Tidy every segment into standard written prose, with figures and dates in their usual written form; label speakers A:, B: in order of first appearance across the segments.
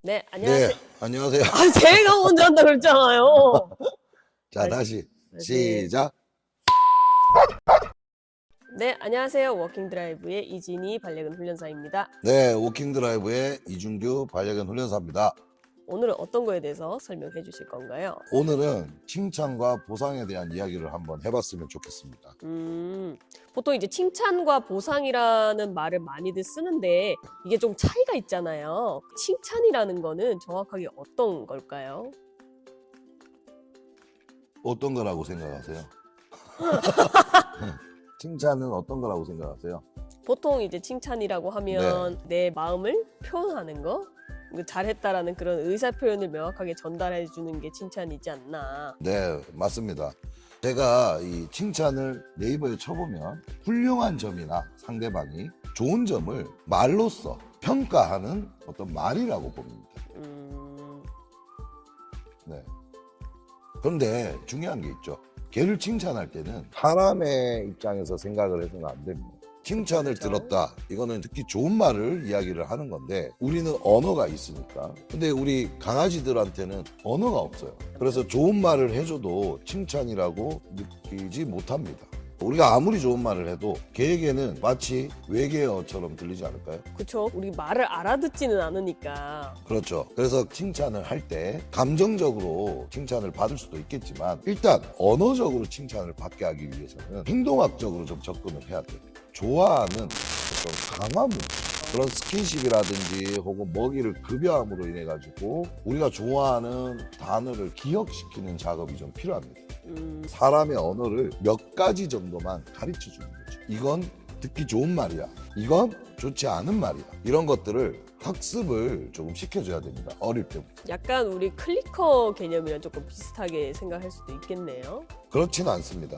A: 네, 안녕하세요.
B: 네, 안녕하세요.
A: 아, 제가 먼저 한다 그랬잖아요.
B: 자, 다시
A: 다시.
B: 시작.
A: 네, 안녕하세요. 워킹 드라이브의 이진희 반려견 훈련사입니다.
B: 네, 워킹 드라이브의 이준규 반려견 훈련사입니다.
A: 오늘은 어떤 거에 대해서 설명해 주실 건가요?
B: 오늘은 칭찬과 보상에 대한 이야기를 한번 해봤으면 좋겠습니다.
A: 보통 이제 칭찬과 보상이라는 말을 많이들 쓰는데 이게 좀 차이가 있잖아요. 칭찬이라는 거는 정확하게 어떤 걸까요?
B: 어떤 거라고 생각하세요? 칭찬은 어떤 거라고 생각하세요?
A: 보통 이제 칭찬이라고 하면 내 마음을 표현하는 거, 잘했다라는 그런 의사 표현을 명확하게 전달해 주는 게 칭찬이지 않나.
B: 네, 맞습니다. 제가 이 칭찬을 네이버에 쳐보면 훌륭한 점이나 상대방이 좋은 점을 말로써 평가하는 어떤 말이라고 봅니다. 네. 그런데 중요한 게 있죠. 걔를 칭찬할 때는 사람의 입장에서 생각을 해서는 안 됩니다. 칭찬을
A: 그렇죠.
B: 들었다. 이거는 특히 좋은 말을 이야기를 하는 건데 우리는 언어가 있으니까. 근데 우리 강아지들한테는 언어가 없어요. 그래서 좋은 말을 해줘도 칭찬이라고 느끼지 못합니다. 우리가 아무리 좋은 말을 해도 걔에게는 마치 외계어처럼 들리지 않을까요?
A: 그렇죠. 우리 말을 알아듣지는 않으니까.
B: 그렇죠. 그래서 칭찬을 할 때 감정적으로 칭찬을 받을 수도 있겠지만 일단 언어적으로 칭찬을 받게 하기 위해서는 행동학적으로 좀 접근을 해야 돼요. 좋아하는 어떤 강화문, 그런 스킨십이라든지 혹은 먹이를 급여함으로 인해 가지고 우리가 좋아하는 단어를 기억시키는 작업이 좀 필요합니다. 사람의 언어를 몇 가지 정도만 가르쳐 주는 거죠. 이건 듣기 좋은 말이야. 이건 좋지 않은 말이야. 이런 것들을 학습을 조금 시켜줘야 됩니다. 어릴 때부터.
A: 약간 우리 클리커 개념이랑 조금 비슷하게 생각할 수도 있겠네요.
B: 그렇지는 않습니다.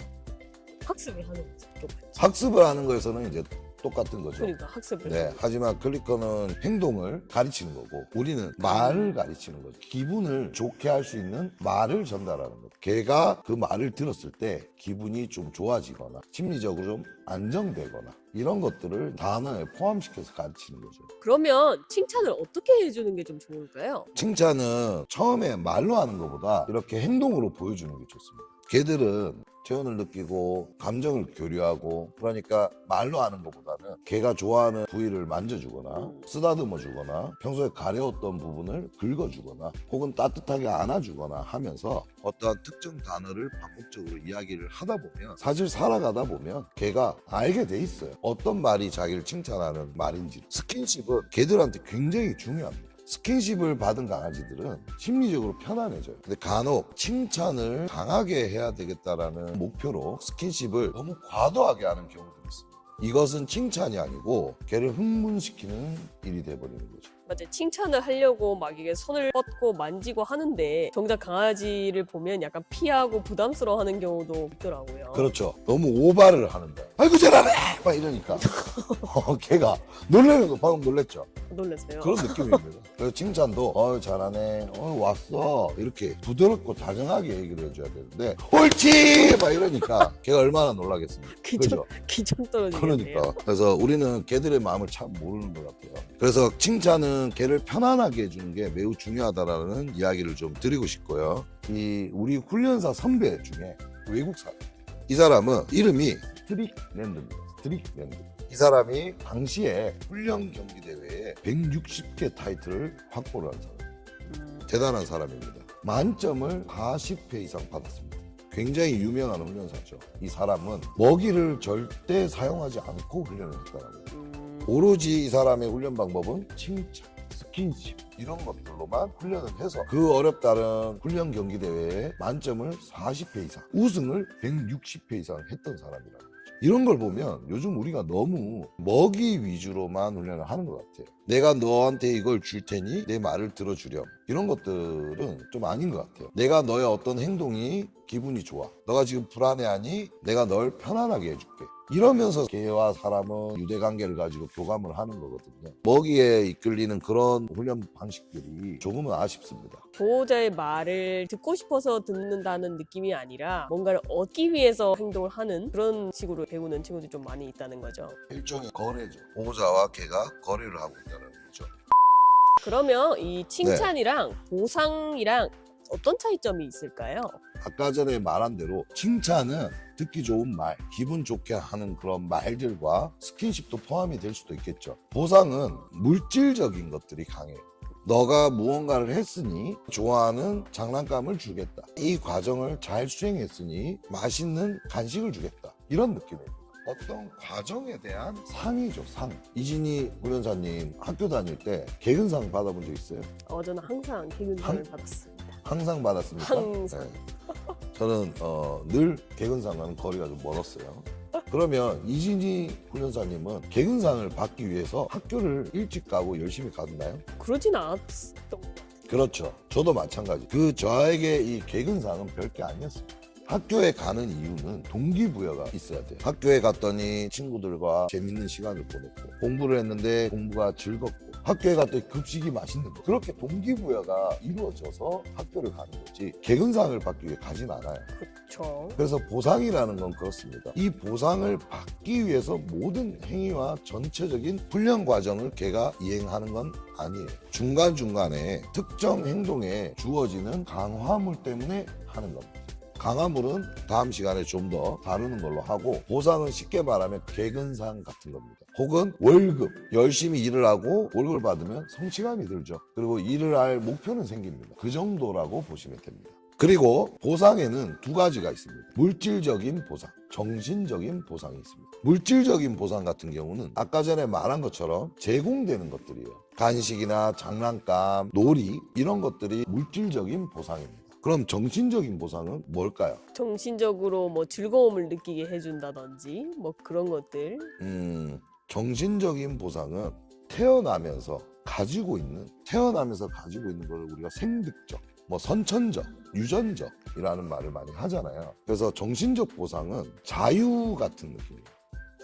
A: 학습을 하는 거죠. 똑같이.
B: 학습을 하는 거에서는 이제 똑같은 거죠.
A: 그러니까 학습을.
B: 네, 하지만 클리커는 행동을 가르치는 거고 우리는 말을 가르치는 거죠. 기분을 좋게 할 수 있는 말을 전달하는 거죠. 걔가 그 말을 들었을 때 기분이 좀 좋아지거나 심리적으로 좀 안정되거나 이런 것들을 단어에 포함시켜서 가르치는 거죠.
A: 그러면 칭찬을 어떻게 해주는 게 좀 좋을까요?
B: 칭찬은 처음에 말로 하는 것보다 이렇게 행동으로 보여주는 게 좋습니다. 걔들은 체온을 느끼고 감정을 교류하고 그러니까 말로 하는 것보다는 걔가 좋아하는 부위를 만져주거나 쓰다듬어 주거나 평소에 가려웠던 부분을 긁어주거나 혹은 따뜻하게 안아주거나 하면서 어떠한 특정 단어를 반복적으로 이야기를 하다 보면 사실 살아가다 보면 걔가 알게 돼 있어요. 어떤 말이 자기를 칭찬하는 말인지. 스킨십은 걔들한테 굉장히 중요합니다. 스킨십을 받은 강아지들은 심리적으로 편안해져요. 근데 간혹 칭찬을 강하게 해야 되겠다라는 목표로 스킨십을 너무 과도하게 하는 경우도 있습니다. 이것은 칭찬이 아니고 걔를 흥분시키는 일이 돼버리는 거죠.
A: 맞아요. 칭찬을 하려고 막 이게 손을 뻗고 만지고 하는데 정작 강아지를 보면 약간 피하고 부담스러워하는 경우도 있더라고요.
B: 그렇죠. 너무 오바를 하는 거야. 아이고 잘하네! 막 이러니까 걔가 놀라는 거 방금 놀랬죠.
A: 놀랐어요.
B: 그런 느낌입니다. 그래서 칭찬도 잘하네, 왔어 이렇게 부드럽고 다정하게 얘기를 해줘야 되는데 옳지! 막 이러니까 걔가 얼마나 놀라겠습니까? 그죠?
A: 기정 떨어지겠네요.
B: 그러니까 그래서 우리는 걔들의 마음을 참 모르는 것 같아요. 그래서 칭찬은 걔를 편안하게 해주는 게 매우 중요하다라는 이야기를 좀 드리고 싶고요. 이 우리 훈련사 선배 중에 외국 사람, 이 사람은 이름이 스트릭랜드입니다. 스트릭랜드. 이 사람이 당시에 훈련 경기 대회에 160개 타이틀을 확보를 한 사람. 대단한 사람입니다. 만점을 40회 이상 받았습니다. 굉장히 유명한 훈련사죠. 이 사람은 먹이를 절대 사용하지 않고 훈련을 했더라고요. 오로지 이 사람의 훈련 방법은 칭찬, 스킨십 이런 것들로만 훈련을 해서 그 어렵다는 훈련 경기 대회에 만점을 40회 이상, 우승을 160회 이상 했던 사람이라고. 이런 걸 보면 요즘 우리가 너무 먹이 위주로만 훈련을 하는 것 같아요. 내가 너한테 이걸 줄 테니 내 말을 들어주렴. 이런 것들은 좀 아닌 것 같아요. 내가 너의 어떤 행동이 기분이 좋아. 너가 지금 불안해하니 내가 널 편안하게 해줄게. 이러면서 개와 사람은 유대관계를 가지고 교감을 하는 거거든요. 먹이에 이끌리는 그런 훈련 방식들이 조금은 아쉽습니다.
A: 보호자의 말을 듣고 싶어서 듣는다는 느낌이 아니라 뭔가를 얻기 위해서 행동을 하는 그런 식으로 배우는 친구들이 좀 많이 있다는 거죠.
B: 일종의 거래죠. 보호자와 개가 거래를 하고 있다는 거죠.
A: 그러면 이 칭찬이랑 보상이랑 어떤 차이점이 있을까요?
B: 아까 전에 말한 대로 칭찬은 듣기 좋은 말, 기분 좋게 하는 그런 말들과 스킨십도 포함이 될 수도 있겠죠. 보상은 물질적인 것들이 강해요. 너가 무언가를 했으니 좋아하는 장난감을 주겠다. 이 과정을 잘 수행했으니 맛있는 간식을 주겠다. 이런 느낌입니다. 어떤 과정에 대한 상이죠, 상. 이진희 훈련사님 학교 다닐 때 개근상 받아본 적 있어요?
A: 저는 항상 개근상을 받았습니다.
B: 항상 받았습니까?
A: 항상.
B: 네. 저는 늘 개근상과는 거리가 좀 멀었어요. 그러면 이진희 훈련사님은 개근상을 받기 위해서 학교를 일찍 가고 열심히 가나요?
A: 그러진 않았던 것 같아요.
B: 그렇죠. 저도 마찬가지. 저에게 이 개근상은 별게 아니었어요. 학교에 가는 이유는 동기부여가 있어야 돼요. 학교에 갔더니 친구들과 재밌는 시간을 보냈고, 공부를 했는데 공부가 즐겁고, 학교에 갔더니 급식이 맛있는 거. 그렇게 동기부여가 이루어져서 학교를 가는 거지 개근상을 받기 위해 가진 않아요.
A: 그렇죠.
B: 그래서 보상이라는 건 그렇습니다. 이 보상을 받기 위해서 모든 행위와 전체적인 훈련 과정을 걔가 이행하는 건 아니에요. 중간중간에 특정 행동에 주어지는 강화물 때문에 하는 겁니다. 강화물은 다음 시간에 좀 더 다루는 걸로 하고, 보상은 쉽게 말하면 개근상 같은 겁니다. 혹은 월급, 열심히 일을 하고 월급을 받으면 성취감이 들죠. 그리고 일을 할 목표는 생깁니다. 그 정도라고 보시면 됩니다. 그리고 보상에는 두 가지가 있습니다. 물질적인 보상, 정신적인 보상이 있습니다. 물질적인 보상 같은 경우는 아까 전에 말한 것처럼 제공되는 것들이에요. 간식이나 장난감, 놀이 이런 것들이 물질적인 보상입니다. 그럼 정신적인 보상은 뭘까요?
A: 정신적으로 뭐 즐거움을 느끼게 해준다든지 뭐 그런 것들.
B: 정신적인 보상은 태어나면서 가지고 있는 걸 우리가 생득적, 뭐 선천적, 유전적이라는 말을 많이 하잖아요. 그래서 정신적 보상은 자유 같은 느낌이에요.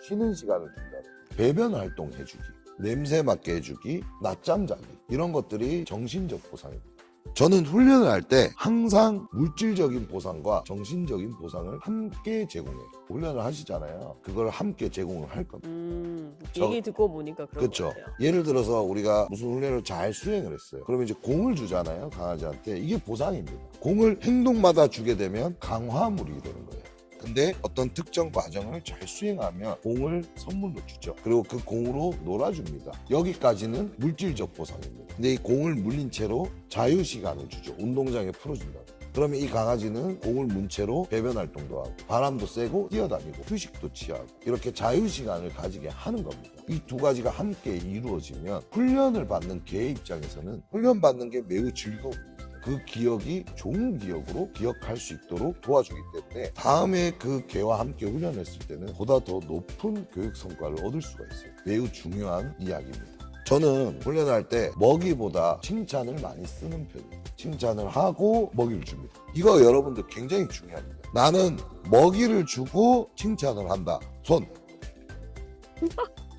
B: 쉬는 시간을 준다, 배변 활동 해주기, 냄새 맡게 해주기, 낮잠 자기, 이런 것들이 정신적 보상입니다. 저는 훈련을 할 때 항상 물질적인 보상과 정신적인 보상을 함께 제공해요. 훈련을 하시잖아요. 그걸 함께 제공을 할 겁니다.
A: 얘기 듣고 보니까 그런
B: 그렇죠.
A: 것 같아요.
B: 예를 들어서 우리가 무슨 훈련을 잘 수행을 했어요. 그러면 이제 공을 주잖아요, 강아지한테. 이게 보상입니다. 공을 행동마다 주게 되면 강화물이 되는 거예요. 근데 어떤 특정 과정을 잘 수행하면 공을 선물로 주죠. 그리고 그 공으로 놀아줍니다. 여기까지는 물질적 보상입니다. 근데 이 공을 물린 채로 자유시간을 주죠. 운동장에 풀어준다. 그러면 이 강아지는 공을 문 채로 배변 활동도 하고, 바람도 쐬고, 뛰어다니고, 휴식도 취하고, 이렇게 자유시간을 가지게 하는 겁니다. 이 두 가지가 함께 이루어지면 훈련을 받는 개의 입장에서는 훈련 받는 게 매우 즐거워요. 그 기억이 좋은 기억으로 기억할 수 있도록 도와주기 때문에 다음에 그 개와 함께 훈련했을 때는 보다 더 높은 교육 성과를 얻을 수가 있어요. 매우 중요한 이야기입니다. 저는 훈련을 할 때 먹이보다 칭찬을 많이 쓰는 편이에요. 칭찬을 하고 먹이를 줍니다. 이거 여러분들 굉장히 중요합니다. 나는 먹이를 주고 칭찬을 한다. 손.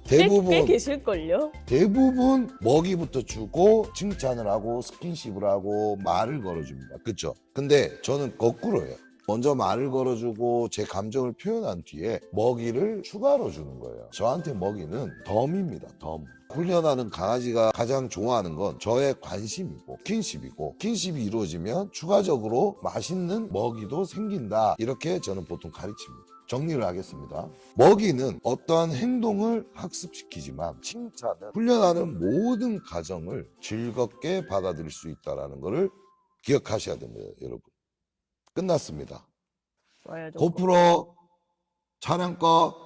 A: 꽤 계실걸요?
B: 대부분 먹이부터 주고 칭찬을 하고 스킨십을 하고 말을 걸어줍니다. 그렇죠? 근데 저는 거꾸로예요. 먼저 말을 걸어주고 제 감정을 표현한 뒤에 먹이를 추가로 주는 거예요. 저한테 먹이는 덤입니다. 덤. 훈련하는 강아지가 가장 좋아하는 건 저의 관심이고 스킨십이고, 스킨십이 이루어지면 추가적으로 맛있는 먹이도 생긴다. 이렇게 저는 보통 가르칩니다. 정리를 하겠습니다. 먹이는 어떠한 행동을 학습시키지만 칭찬은 훈련하는 모든 과정을 즐겁게 받아들일 수 있다는 것을 기억하셔야 됩니다, 여러분. 끝났습니다.
A: 와야죠.
B: 고프로 촬영 꺼.